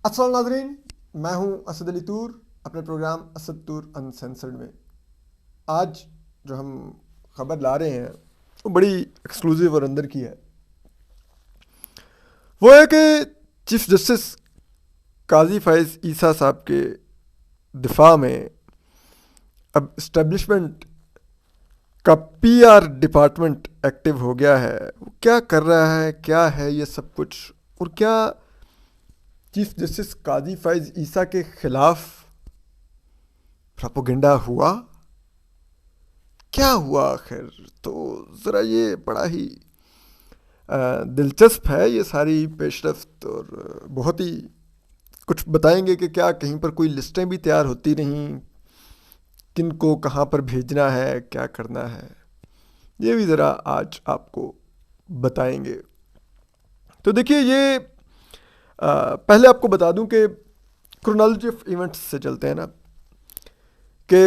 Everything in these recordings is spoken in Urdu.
السلام ناظرین، میں ہوں اسد علی طور اپنے پروگرام اسد طور انسینسرڈ میں. آج جو ہم خبر لا رہے ہیں وہ بڑی ایکسکلوزیو اور اندر کی ہے. وہ ہے کہ چیف جسٹس قاضی فائز عیسیٰ صاحب کے دفاع میں اب اسٹیبلشمنٹ کا پی آر ڈپارٹمنٹ ایکٹیو ہو گیا ہے. وہ کیا کر رہا ہے، کیا ہے یہ سب کچھ، اور کیا چیف جسٹس قاضی فائز عیسیٰ کے خلاف پراپوگنڈا ہوا، کیا ہوا آخر؟ تو ذرا یہ بڑا ہی دلچسپ ہے یہ ساری پیش رفت، اور بہت ہی کچھ بتائیں گے کہ کیا کہیں پر کوئی لسٹیں بھی تیار ہوتی نہیں، کن کو کہاں پر بھیجنا ہے، کیا کرنا ہے، یہ بھی ذرا آج آپ کو بتائیں گے. تو دیکھیے، یہ پہلے آپ کو بتا دوں کہ کرونالوجی آف ایونٹس سے چلتے ہیں نا، کہ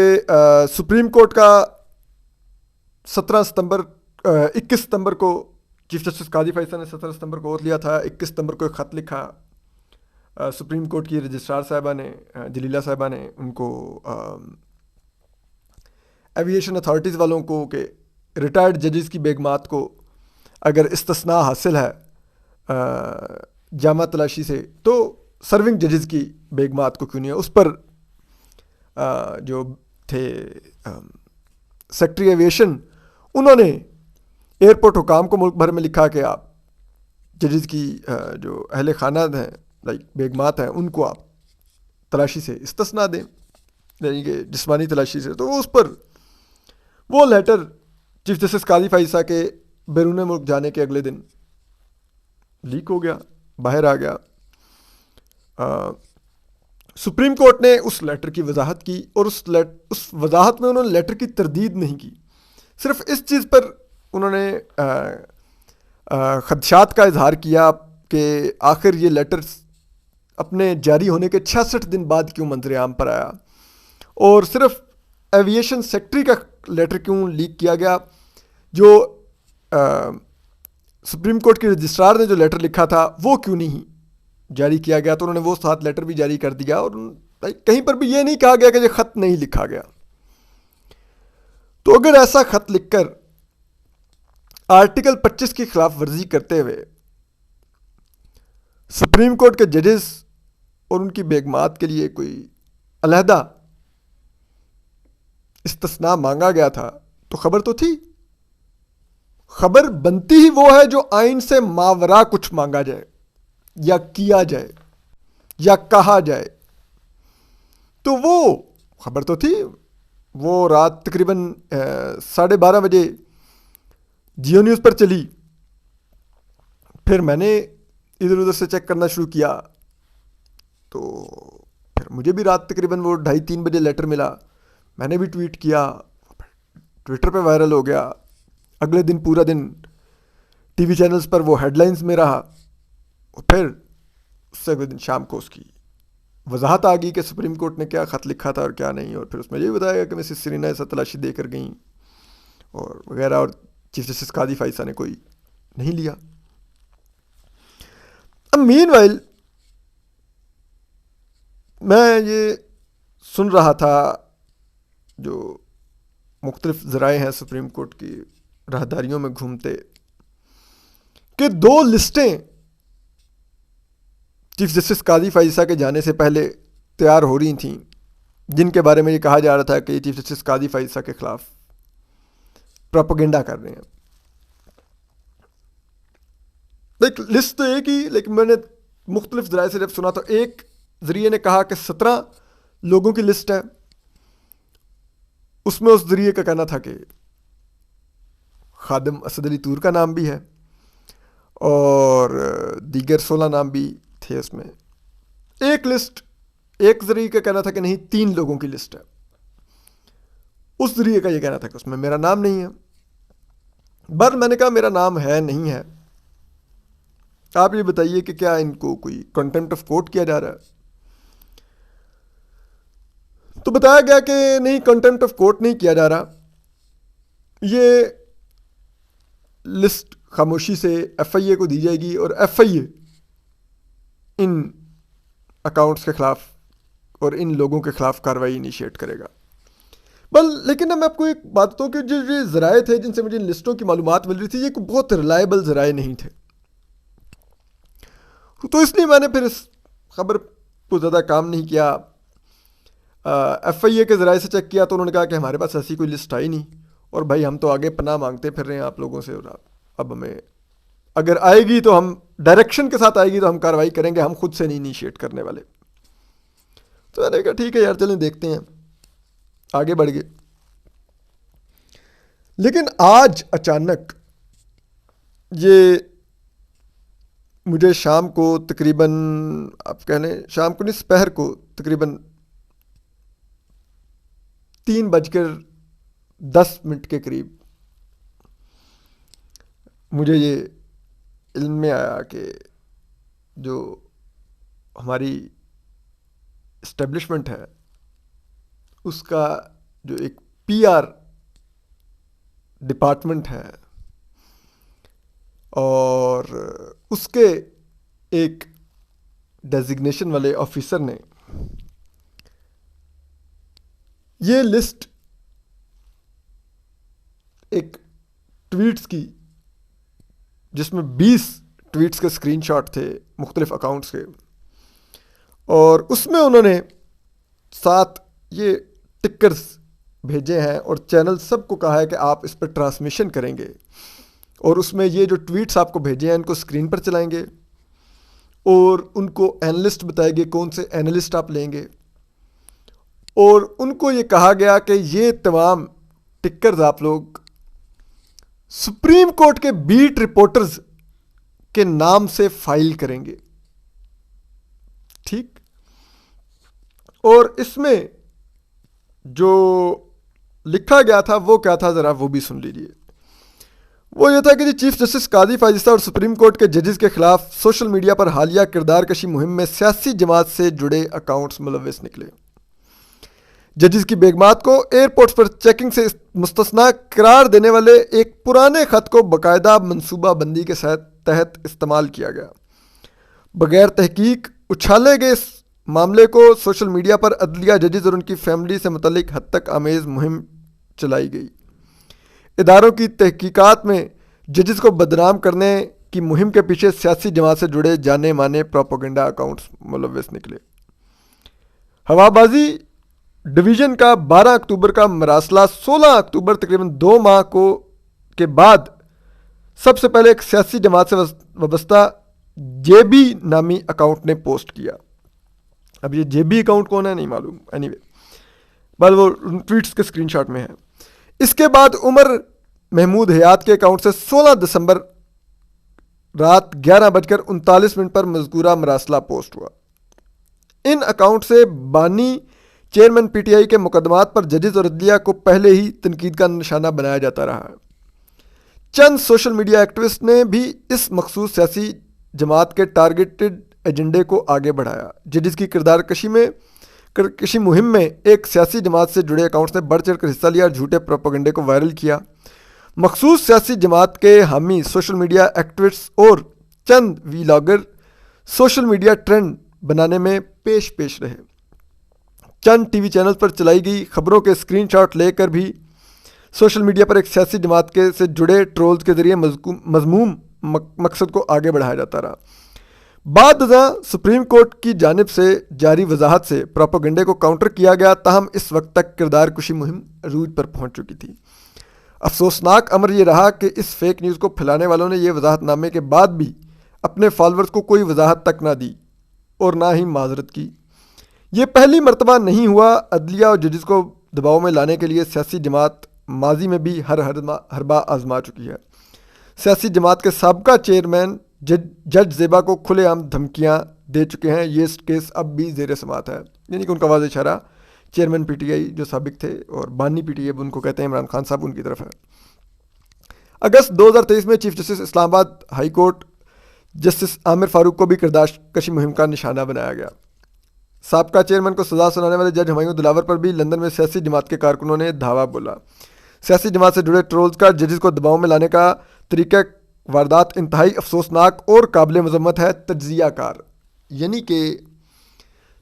سپریم کورٹ کا 21 ستمبر کو چیف جسٹس قاضی فائز نے 17 ستمبر کو اوتھ لیا تھا. 21 ستمبر کو ایک خط لکھا سپریم کورٹ کی رجسٹرار صاحبہ نے، جلیلہ صاحبہ نے، ان کو ایویشن اتھارٹیز والوں کو، کہ ریٹائرڈ ججز کی بیگمات کو اگر استثناء حاصل ہے جامع تلاشی سے، تو سرونگ ججز کی بیگمات کو کیوں نہیں ہے. اس پر جو تھے سیکٹری ایویشن، انہوں نے ایئرپورٹ حکام کو ملک بھر میں لکھا کہ آپ ججز کی جو اہل خانہ ہیں، لائک بیگمات ہیں، ان کو آپ تلاشی سے استثناء دیں، یعنی کہ جسمانی تلاشی سے. تو اس پر وہ لیٹر چیف جسٹس قاضی فائز صاحب کے بیرون ملک جانے کے اگلے دن لیک ہو گیا، باہر آ گیا. سپریم کورٹ نے اس لیٹر کی وضاحت کی، اور اس وضاحت میں انہوں نے لیٹر کی تردید نہیں کی. صرف اس چیز پر انہوں نے خدشات کا اظہار کیا کہ آخر یہ لیٹر اپنے جاری ہونے کے 66 دن بعد کیوں منظر عام پر آیا، اور صرف ایویشن سیکٹری کا لیٹر کیوں لیک کیا گیا. جو سپریم کورٹ کی رجسٹرار نے جو لیٹر لکھا تھا وہ کیوں نہیں جاری کیا گیا. تو انہوں نے وہ 7 لیٹر بھی جاری کر دیا، اور کہیں پر بھی یہ نہیں کہا گیا کہ یہ خط نہیں لکھا گیا. تو اگر ایسا خط لکھ کر آرٹیکل 25 کی خلاف ورزی کرتے ہوئے سپریم کورٹ کے ججز اور ان کی بیگمات کے لیے کوئی علیحدہ استثناء مانگا گیا تھا، تو خبر تو تھی. خبر بنتی ہی وہ ہے جو آئین سے ماورا کچھ مانگا جائے یا کیا جائے یا کہا جائے. تو وہ خبر تو تھی. وہ رات تقریباً 12:30 بجے جیو نیوز پر چلی. پھر میں نے ادھر ادھر سے چیک کرنا شروع کیا، تو پھر مجھے بھی رات تقریباً وہ 2:30-3 بجے لیٹر ملا. میں نے بھی ٹویٹ کیا، ٹویٹر پہ وائرل ہو گیا. اگلے دن پورا دن ٹی وی چینلز پر وہ ہیڈ لائنز میں رہا، اور پھر اس سے اگلے دن شام کو اس کی وضاحت آ گئی کہ سپریم کورٹ نے کیا خط لکھا تھا اور کیا نہیں. اور پھر اس میں یہ بتایا گیا کہ مسز سرینا ایسا تلاشی دے کر گئیں اور وغیرہ، اور چیف جسٹس قاضی فائز صاحب نے کوئی نہیں لیا. اب مین وائل میں یہ سن رہا تھا، جو مختلف ذرائع ہیں سپریم کورٹ کی راہداریوں میں گھومتے، کہ 2 لسٹیں چیف جسٹس قاضی فائز صاحب کے جانے سے پہلے تیار ہو رہی تھیں، جن کے بارے میں یہ کہا جا رہا تھا کہ یہ چیف جسٹس قاضی فائز صاحب کے خلاف پراپوگنڈا کر رہے ہیں. ایک لسٹ تو ایک ہی، لیکن میں نے مختلف ذرائع سے جب سنا تو ایک ذریعے نے کہا کہ 17 لوگوں کی لسٹ ہے. اس میں اس ذریعے کا کہنا تھا کہ خادم اسد علی طور کا نام بھی ہے، اور دیگر 16 نام بھی تھے اس میں. ایک لسٹ، ایک ذریعے کا کہنا تھا کہ نہیں 3 لوگوں کی لسٹ ہے. اس ذریعے کا یہ کہنا تھا کہ اس میں میرا نام نہیں ہے. بر میں نے کہا میرا نام ہے نہیں ہے، آپ یہ بتائیے کہ کیا ان کو کوئی کنٹمپٹ آف کورٹ کیا جا رہا ہے. تو بتایا گیا کہ نہیں، کنٹمپٹ آف کورٹ نہیں کیا جا رہا. یہ لسٹ خاموشی سے ایف آئی اے کو دی جائے گی، اور ایف آئی اے ان اکاؤنٹس کے خلاف اور ان لوگوں کے خلاف کارروائی انیشیٹ کرے گا. لیکن میں آپ کو ایک بات بتاؤں کہ جو یہ ذرائع تھے جن سے مجھے ان لسٹوں کی معلومات مل رہی تھی یہ کوئی بہت ریلائبل ذرائع نہیں تھے. تو اس لیے میں نے پھر اس خبر کو زیادہ کام نہیں کیا. ایف آئی اے کے ذرائع سے چیک کیا تو انہوں نے کہا کہ ہمارے پاس ایسی کوئی لسٹ آئی نہیں, اور بھائی ہم تو آگے پناہ مانگتے پھر رہے ہیں آپ لوگوں سے, اور اب ہمیں اگر آئے گی تو ہم ڈائریکشن کے ساتھ آئے گی تو ہم کارروائی کریں گے, ہم خود سے نہیں انیشیٹ کرنے والے. تو میں نے کہا ٹھیک ہے یار چلیں دیکھتے ہیں, آگے بڑھ گئے. لیکن آج اچانک یہ مجھے شام کو تقریباً آپ کہہ لیں شام کو نہیں سپہر کو تقریباً 3:10 کے قریب مجھے یہ علم میں آیا کہ جو ہماری اسٹیبلشمنٹ ہے اس کا جو ایک پی آر ڈپارٹمنٹ ہے اور اس کے ایک ڈیزگنیشن والے آفیسر نے یہ لسٹ ایک ٹویٹس کی جس میں 20 ٹویٹس کے اسکرین شاٹ تھے مختلف اکاؤنٹس کے, اور اس میں انہوں نے 7 یہ ٹکرز بھیجے ہیں اور چینل سب کو کہا ہے کہ آپ اس پر ٹرانسمیشن کریں گے, اور اس میں یہ جو ٹویٹس آپ کو بھیجے ہیں ان کو اسکرین پر چلائیں گے اور ان کو اینالسٹ بتائیں گے کون سے اینالسٹ آپ لیں گے, اور ان کو یہ کہا گیا کہ یہ تمام ٹکرز آپ لوگ سپریم کورٹ کے بیٹ رپورٹرز کے نام سے فائل کریں گے. ٹھیک, اور اس میں جو لکھا گیا تھا وہ کیا تھا ذرا وہ بھی سن لیجیے. وہ یہ تھا کہ چیف جسٹس قاضی فائزہ اور سپریم کورٹ کے ججز کے خلاف سوشل میڈیا پر حالیہ کردار کشی مہم میں سیاسی جماعت سے جڑے اکاؤنٹس ملوث نکلے. ججز کی بیگمات کو ایئرپورٹس پر چیکنگ سے مستثنا قرار دینے والے ایک پرانے خط کو باقاعدہ منصوبہ بندی کے تحت استعمال کیا گیا. بغیر تحقیق اچھالے گئے اس معاملے کو سوشل میڈیا پر عدلیہ ججز اور ان کی فیملی سے متعلق حد تک آمیز مہم چلائی گئی. اداروں کی تحقیقات میں ججز کو بدنام کرنے کی مہم کے پیچھے سیاسی جماعت سے جڑے جانے مانے پروپیگنڈا اکاؤنٹس ملوث نکلے. ہوابازی ڈویژن کا 12 اکتوبر کا مراسلہ 16 اکتوبر تقریباً 2 ماہ کے بعد سب سے پہلے ایک سیاسی جماعت سے وابستہ جے بی نامی اکاؤنٹ نے پوسٹ کیا. اب یہ جے بی اکاؤنٹ کون ہے نہیں معلوم, اینی وے بعد وہ ٹویٹس کے اسکرین شاٹ میں ہے. اس کے بعد عمر محمود حیات کے اکاؤنٹ سے 16 دسمبر رات 11:39 پر مذکورہ مراسلہ پوسٹ ہوا. ان اکاؤنٹ سے بانی چیئرمین پی ٹی آئی کے مقدمات پر ججز اور عدلیہ کو پہلے ہی تنقید کا نشانہ بنایا جاتا رہا ہے. چند سوشل میڈیا ایکٹیوسٹ نے بھی اس مخصوص سیاسی جماعت کے ٹارگیٹڈ ایجنڈے کو آگے بڑھایا. ججز کی کردار کشی مہم میں ایک سیاسی جماعت سے جڑے اکاؤنٹس نے بڑھ چڑھ کر حصہ لیا اور جھوٹے پروپیگنڈے کو وائرل کیا. مخصوص سیاسی جماعت کے حامی سوشل میڈیا ایکٹیوسٹ اور چند ویلاگر سوشل میڈیا ٹرینڈ بنانے میں پیش رہے. چند ٹی وی چینل پر چلائی گئی خبروں کے اسکرین شاٹ لے کر بھی سوشل میڈیا پر ایک سیاسی جماعت سے جڑے ٹرولز کے ذریعے مذموم مقصد کو آگے بڑھایا جاتا رہا. بعد ازاں سپریم کورٹ کی جانب سے جاری وضاحت سے پروپیگنڈے کو کاؤنٹر کیا گیا, تاہم اس وقت تک کردار کشی مہم عروج پر پہنچ چکی تھی. افسوسناک امر یہ رہا کہ اس فیک نیوز کو پھیلانے والوں نے یہ وضاحت نامے کے بعد بھی اپنے فالورز کو کوئی وضاحت تک نہ دی اور نہ ہی معذرت کی. یہ پہلی مرتبہ نہیں ہوا. عدلیہ اور ججز کو دباؤ میں لانے کے لیے سیاسی جماعت ماضی میں بھی ہر حربہ آزما چکی ہے. سیاسی جماعت کے سابقہ چیئرمین جج زیبا کو کھلے عام دھمکیاں دے چکے ہیں. یہ کیس اب بھی زیر سماعت ہے, یعنی کہ ان کا واضح اشارہ چیئرمین پی ٹی آئی جو سابق تھے اور بانی پی ٹی آئی ان کو کہتے ہیں عمران خان صاحب ان کی طرف ہے. اگست 2023 میں چیف جسٹس اسلام آباد ہائی کورٹ جسٹس عامر فاروق کو بھی کردار کشی مہم کا نشانہ بنایا گیا. سابقہ چیئرمین کو سزا سنانے والے جج ہمایوں دلاور پر بھی لندن میں سیاسی جماعت کے کارکنوں نے دھاوا بولا. سیاسی جماعت سے جڑے ٹرولز کا ججز کو دباؤ میں لانے کا طریقہ واردات انتہائی افسوسناک اور قابل مذمت ہے. تجزیہ کار یعنی کہ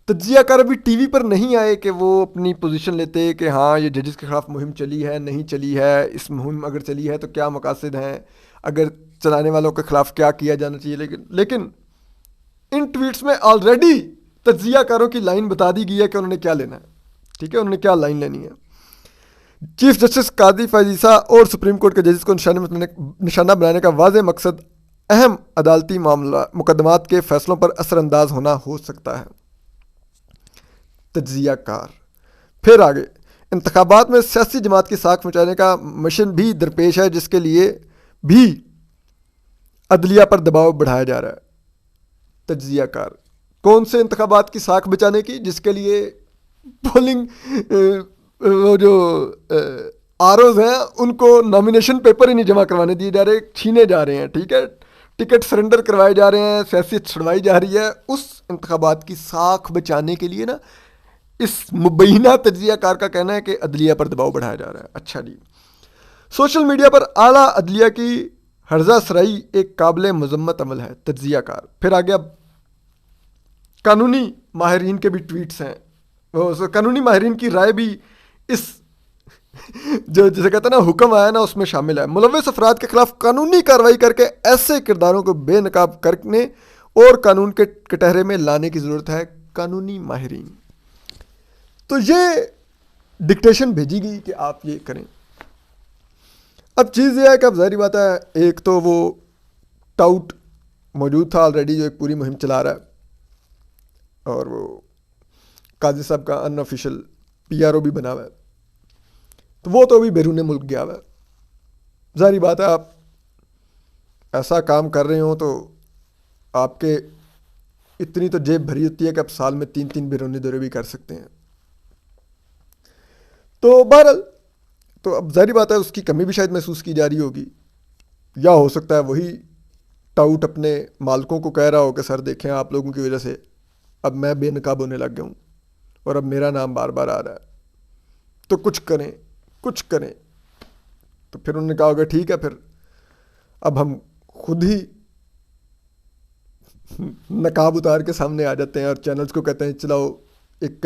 تجزیہ کار ابھی ٹی وی پر نہیں آئے کہ وہ اپنی پوزیشن لیتے کہ ہاں یہ ججز کے خلاف مہم چلی ہے نہیں چلی ہے، اس مہم اگر چلی ہے تو کیا مقاصد ہیں، اگر چلانے والوں کے خلاف کیا جانا چاہیے. لیکن ان ٹویٹس میں آلریڈی تجزیہ کاروں کی لائن بتا دی گئی ہے کہ انہوں نے کیا لینا ہے. ٹھیک ہے، انہوں نے کیا لائن لینی ہے. چیف جسٹس قاضی فیاض عیسیٰ اور سپریم کورٹ کے ججز کو نشانہ بنانے کا واضح مقصد اہم عدالتی مقدمات کے فیصلوں پر اثر انداز ہونا ہو سکتا ہے. تجزیہ کار پھر آگے، انتخابات میں سیاسی جماعت کی ساکھ مچانے کا مشن بھی درپیش ہے، جس کے لیے بھی عدلیہ پر دباؤ بڑھایا جا رہا ہے. تجزیہ کار کون سے انتخابات کی ساکھ بچانے کی؟ جس کے لیے پولنگ وہ جو آر اوز ہیں ان کو نامینیشن پیپر ہی نہیں جمع کروانے دیے جا رہے، چھینے جا رہے ہیں. ٹھیک ہے، ٹکٹ سرنڈر کروائے جا رہے ہیں، سیاست چھڑوائی جا رہی ہے. اس انتخابات کی ساکھ بچانے کے لیے نا اس مبینہ تجزیہ کار کا کہنا ہے کہ عدلیہ پر دباؤ بڑھایا جا رہا ہے. اچھا جی، سوشل میڈیا پر اعلیٰ عدلیہ کی ہرزہ سرائی ایک قابل مذمت عمل ہے. تجزیہ کار پھر آگے، اب قانونی ماہرین کے بھی ٹویٹس ہیں، قانونی ماہرین کی رائے بھی اس جو جسے کہتے ہیں نا حکم آیا نا اس میں شامل ہے. ملوث افراد کے خلاف قانونی کارروائی کر کے ایسے کرداروں کو بے نقاب کرنے اور قانون کے کٹہرے میں لانے کی ضرورت ہے. قانونی ماہرین تو یہ ڈکٹیشن بھیجی گئی کہ آپ یہ کریں. اب چیز یہ ہے کہ اب ظاہری بات ہے، ایک تو وہ ٹاؤٹ موجود تھا آلریڈی جو ایک پوری مہم چلا رہا ہے، اور وہ قاضی صاحب کا ان آفیشیل پی آر او بھی بنا ہوا ہے، تو وہ تو ابھی بیرون ملک گیا ہوا ہے. ظاہری بات ہے، آپ ایسا کام کر رہے ہوں تو آپ کے اتنی تو جیب بھری ہوتی ہے کہ آپ سال میں 3 بیرونی دورے بھی کر سکتے ہیں. تو بہرحال تو اب ظاہری بات ہے اس کی کمی بھی شاید محسوس کی جا رہی ہوگی، یا ہو سکتا ہے وہی ٹاؤٹ اپنے مالکوں کو کہہ رہا ہو کہ سر دیکھیں آپ لوگوں کی وجہ سے اب میں بے نقاب ہونے لگ گیا ہوں اور اب میرا نام بار بار آ رہا ہے، تو کچھ کریں. تو پھر انہوں نے کہا ہوگا ٹھیک ہے، پھر اب ہم خود ہی نقاب اتار کے سامنے آ جاتے ہیں اور چینلز کو کہتے ہیں چلاؤ ایک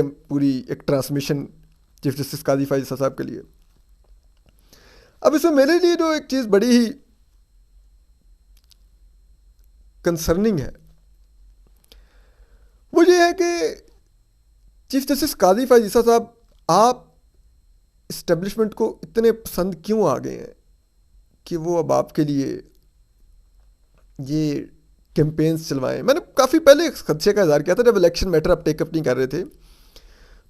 ٹرانسمیشن چیف جسٹس قاضی فیاض عیسیٰ صاحب کے لیے. اب اس میں میرے لیے جو ایک چیز بڑی ہی کنسرننگ ہے وہ یہ ہے کہ چیف جسٹس قاضی فیاض عیسیٰ صاحب آپ اسٹیبلشمنٹ کو اتنے پسند کیوں آ گئے ہیں کہ وہ اب آپ کے لیے یہ کیمپینز چلوائیں. میں نے کافی پہلے خدشے کا اظہار کیا تھا جب الیکشن میٹر آپ ٹیک اپ نہیں کر رہے تھے،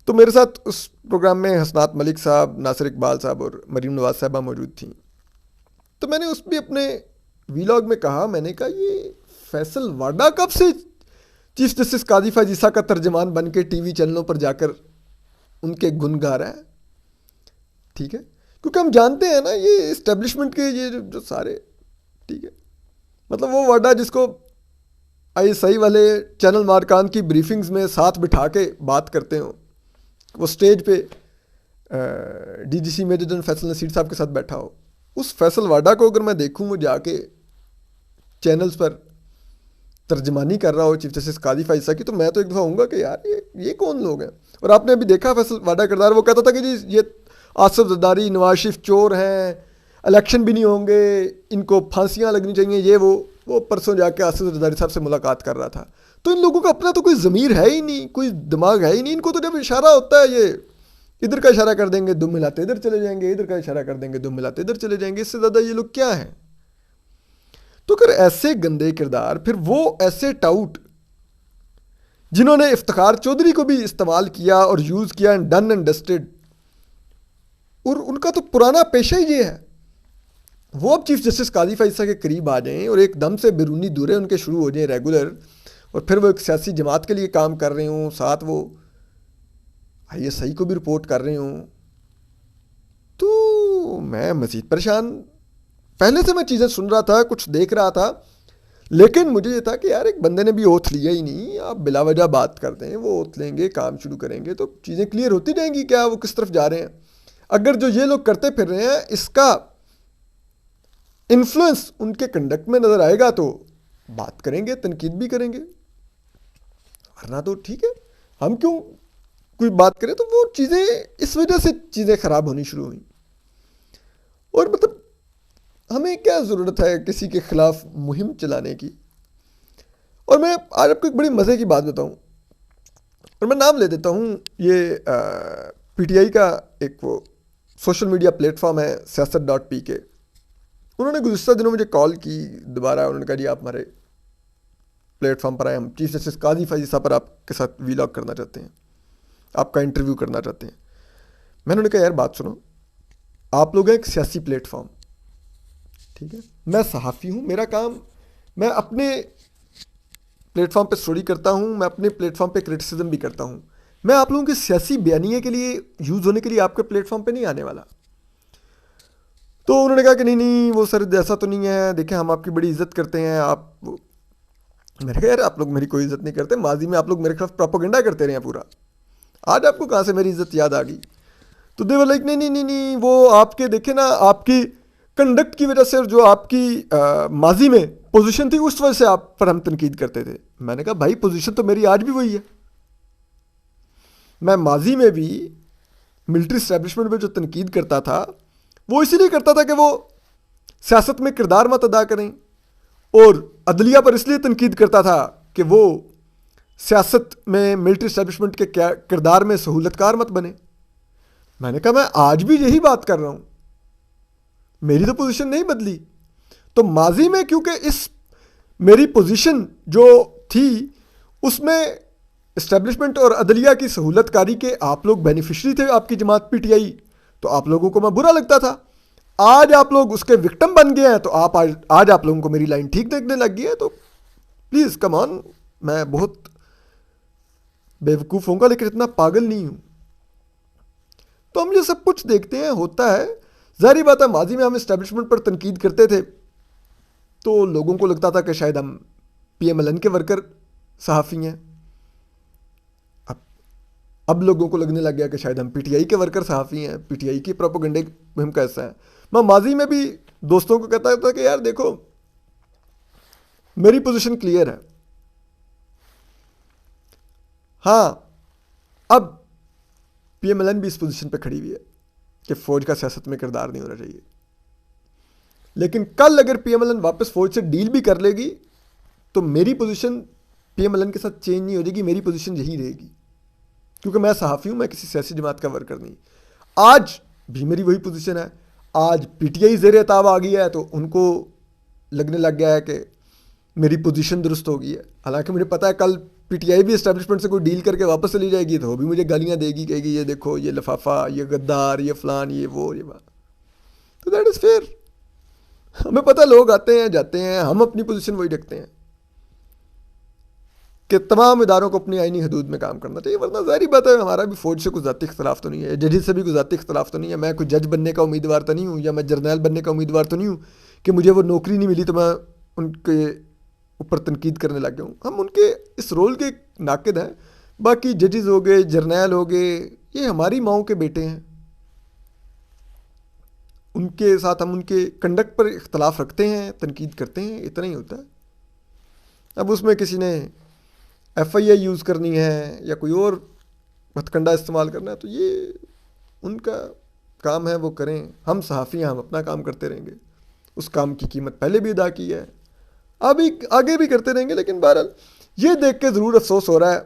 تو میرے ساتھ اس پروگرام میں حسنات ملک صاحب، ناصر اقبال صاحب اور مریم نواز صاحبہ موجود تھیں. تو میں نے اس بھی اپنے ویلاگ میں کہا، میں نے کہا یہ فیصل واڈا کب سے چیف جسٹس قاضی فیاض عیسیٰ کا ترجمان بن کے ٹی وی چینلوں پر جا کر ان کے گن گا رہا ہے. ٹھیک ہے، کیونکہ ہم جانتے ہیں نا یہ اسٹیبلشمنٹ کے یہ جو سارے، ٹھیک ہے، مطلب وہ واڈا جس کو ISI والے چینل مارکان کی بریفنگز میں ساتھ بٹھا کے بات کرتے ہوں، وہ سٹیج پہ DGC major general Faisal Naseer صاحب کے ساتھ بیٹھا ہو، اس فیصل واڈا کو اگر میں دیکھوں وہ جا کے چینلز پر ترجمانی کر رہا ہو چیف جسٹس قاضی فیاض عیسیٰ کی، تو میں تو ایک دفعہ ہوں گا کہ یار یہ کون لوگ ہیں. اور آپ نے ابھی دیکھا فیصل واڈا کردار، وہ کہتا تھا کہ جی یہ آصف زرداری، نواز شریف چور ہیں، الیکشن بھی نہیں ہوں گے، ان کو پھانسیاں لگنی چاہیے، یہ وہ پرسوں جا کے آصف زرداری صاحب سے ملاقات کر رہا تھا. تو ان لوگوں کا اپنا تو کوئی ضمیر ہے ہی نہیں، کوئی دماغ ہے ہی نہیں. ان کو تو جب اشارہ ہوتا ہے یہ ادھر کا اشارہ کر دیں گے دم ملاتے ادھر چلے جائیں گے، ادھر کا اشارہ کر دیں گے دم ملاتے ادھر چلے جائیں گے. اس سے زیادہ یہ لوگ کیا ہیں؟ تو اگر ایسے گندے کردار، پھر وہ ایسے ٹاؤٹ جنہوں نے افتخار چودھری کو بھی استعمال کیا اور یوز کیا، ڈن اینڈ ڈسٹڈ، اور ان کا تو پرانا پیشہ ہی یہ ہے، وہ اب چیف جسٹس قاضی فیاض عیسیٰ کے قریب آ جائیں اور ایک دم سے بیرونی دورے ان کے شروع ہو جائیں ریگولر، اور پھر وہ ایک سیاسی جماعت کے لیے کام کر رہے ہوں، ساتھ وہ ISI کو بھی رپورٹ کر رہے ہوں. تو میں مزید پریشان، پہلے سے میں چیزیں سن رہا تھا، کچھ دیکھ رہا تھا، لیکن مجھے یہ تھا کہ یار ایک بندے نے بھی اوتھ لیا ہی نہیں، آپ بلا وجہ بات کرتے ہیں، وہ اوتھ لیں گے، کام شروع کریں گے تو چیزیں کلیئر ہوتی جائیں گی کیا وہ کس طرف جا رہے ہیں. اگر جو یہ لوگ کرتے پھر رہے ہیں اس کا انفلوئنس ان کے کنڈکٹ میں نظر آئے گا تو بات کریں گے، تنقید بھی کریں گے، ورنہ تو ٹھیک ہے ہم کیوں کوئی بات کریں تو وہ چیزیں اس وجہ سے چیزیں خراب ہونی شروع ہوئیں. اور مطلب ہمیں کیا ضرورت ہے کسی کے خلاف مہم چلانے کی. اور میں آج آپ کو ایک بڑی مزے کی بات بتاؤں, اور میں نام لے دیتا ہوں. یہ پی ٹی آئی کا ایک وہ سوشل میڈیا پلیٹ فارم ہے سیاست.pk. انہوں نے گزشتہ دنوں مجھے کال کی دوبارہ. انہوں نے کہا جی آپ ہمارے پلیٹ فارم پر آئے, ہم چیف جسٹس قاضی فیضی صاحب پر آپ کے ساتھ ویلاگ کرنا چاہتے ہیں, آپ کا انٹرویو کرنا چاہتے ہیں. میں نے کہا یار بات سنو, آپ لوگ ہیں ایک سیاسی پلیٹ فارم, ٹھیک ہے, میں صحافی ہوں, میرا کام, میں اپنے پلیٹ فارم پہ اسٹوری کرتا ہوں, میں اپنے پلیٹ فارم پہ کرٹیسزم بھی کرتا ہوں. میں آپ لوگوں کے سیاسی بیانیے کے لیے یوز ہونے کے لیے آپ کے پلیٹ فارم پہ نہیں آنے والا. تو انہوں نے کہا کہ نہیں وہ سر ایسا تو نہیں ہے, دیکھیں ہم آپ کی بڑی عزت کرتے ہیں. آپ, میں نے کہا یار آپ لوگ میری کوئی عزت نہیں کرتے, ماضی میں آپ لوگ میرے خلاف پروپیگنڈا کرتے رہے ہیں پورا, آج آپ کو کہاں سے میری عزت یاد آ گئی. تو دے ور لائک نہیں وہ آپ کے دیکھیں نا آپ کی کنڈکٹ کی وجہ سے, جو آپ کی ماضی میں پوزیشن تھی اس وجہ سے آپ پر ہم تنقید کرتے تھے. میں نے کہا بھائی پوزیشن تو میری آج بھی وہی ہے. میں ماضی میں بھی ملٹری اسٹیبلشمنٹ میں جو تنقید کرتا تھا وہ اسی لیے کرتا تھا کہ وہ سیاست میں کردار مت ادا کریں, اور عدلیہ پر اس لیے تنقید کرتا تھا کہ وہ سیاست میں ملٹری اسٹیبلشمنٹ کے کردار میں سہولت کار مت بنے. میں نے کہا میں آج بھی یہی بات کر رہا ہوں, میری تو پوزیشن نہیں بدلی. تو ماضی میں کیونکہ اس میری پوزیشن جو تھی اس میں اسٹیبلشمنٹ اور عدلیہ کی سہولت کاری کے آپ لوگ بینیفیشری تھے, آپ کی جماعت پی ٹی آئی, تو آپ لوگوں کو میں برا لگتا تھا. آج آپ لوگ اس کے وکٹم بن گئے ہیں, تو آپ آج آپ لوگوں کو میری لائن ٹھیک دیکھنے لگ گئی ہے. تو پلیز کم آن, میں بہت بیوقوف ہوں گا لیکن اتنا پاگل نہیں ہوں. تو ہم یہ سب کچھ دیکھتے ہیں ہوتا ہے. ظاہری بات ہے ماضی میں ہم اسٹیبلشمنٹ پر تنقید کرتے تھے تو لوگوں کو لگتا تھا کہ شاید ہم پی ایم ایل این کے ورکر صحافی ہیں. اب لوگوں کو لگنے لگ گیا کہ شاید ہم پی ٹی آئی کے ورکر صحافی ہیں, پی ٹی آئی کی پروپیگنڈے مہم کا حصہ ہے. میں ماضی میں بھی دوستوں کو کہتا تھا کہ یار دیکھو میری پوزیشن کلیئر ہے. ہاں اب پی ایم ایل این بھی اس پوزیشن پہ کھڑی ہوئی ہے کہ فوج کا سیاست میں کردار نہیں ہونا چاہیے. لیکن کل اگر پی ایم ایل این واپس فوج سے ڈیل بھی کر لے گی تو میری position P M L N کے ساتھ چینج نہیں ہو جائے گی, میری پوزیشن یہی رہے گی, کیونکہ میں صحافی ہوں, میں کسی سیاسی جماعت کا ورکر نہیں. آج بھی میری وہی پوزیشن ہے. آج پی ٹی آئی زیر اعتاب آ گئی ہے تو ان کو لگنے لگ گیا ہے کہ میری پوزیشن درست ہو گئی ہے. حالانکہ مجھے پتا ہے کل پی ٹی آئی بھی اسٹیبلشمنٹ سے کوئی ڈیل کر کے واپس چلی جائے گی تو وہ بھی مجھے گالیاں دے گی, کہے گی یہ دیکھو یہ لفافہ, یہ غدار, یہ فلان, یہ وہ, یہ بات. تو دیٹ از فیئر. ہمیں پتہ لوگ آتے ہیں جاتے ہیں, ہم اپنی پوزیشن وہی رکھتے ہیں کہ تمام اداروں کو اپنی آئینی حدود میں کام کرنا چاہیے. ورنہ ظاہری بات ہے ہمارا بھی فوج سے کوئی ذاتی اختلاف تو نہیں ہے, ججز سے بھی کوئی ذاتی اختلاف تو نہیں ہے. میں کوئی جج بننے کا امیدوار تو نہیں ہوں, یا میں جرنیل بننے کا امیدوار تو نہیں ہوں کہ مجھے وہ نوکری نہیں ملی تو میں ان کے اوپر تنقید کرنے لگ گیا ہوں. ہم ان کے اس رول کے ناقد ہیں. باقی ججز ہو گئے, جرنیل ہو گئے, یہ ہماری ماؤں کے بیٹے ہیں, ان کے ساتھ ہم ان کے کنڈکٹ پر اختلاف رکھتے ہیں, تنقید کرتے ہیں, اتنا ہی ہوتا ہے. اب اس میں کسی نے ایف آئی آئی یوز کرنی ہے یا کوئی اور ہتھ کنڈا استعمال کرنا ہے تو یہ ان کا کام ہے, وہ کریں. ہم صحافی ہیں, ہم اپنا کام کرتے رہیں گے. اس کام کی قیمت پہلے بھی ادا کی ہے, ابھی آگے بھی کرتے رہیں گے. لیکن بہرحال یہ دیکھ کے ضرور افسوس ہو رہا ہے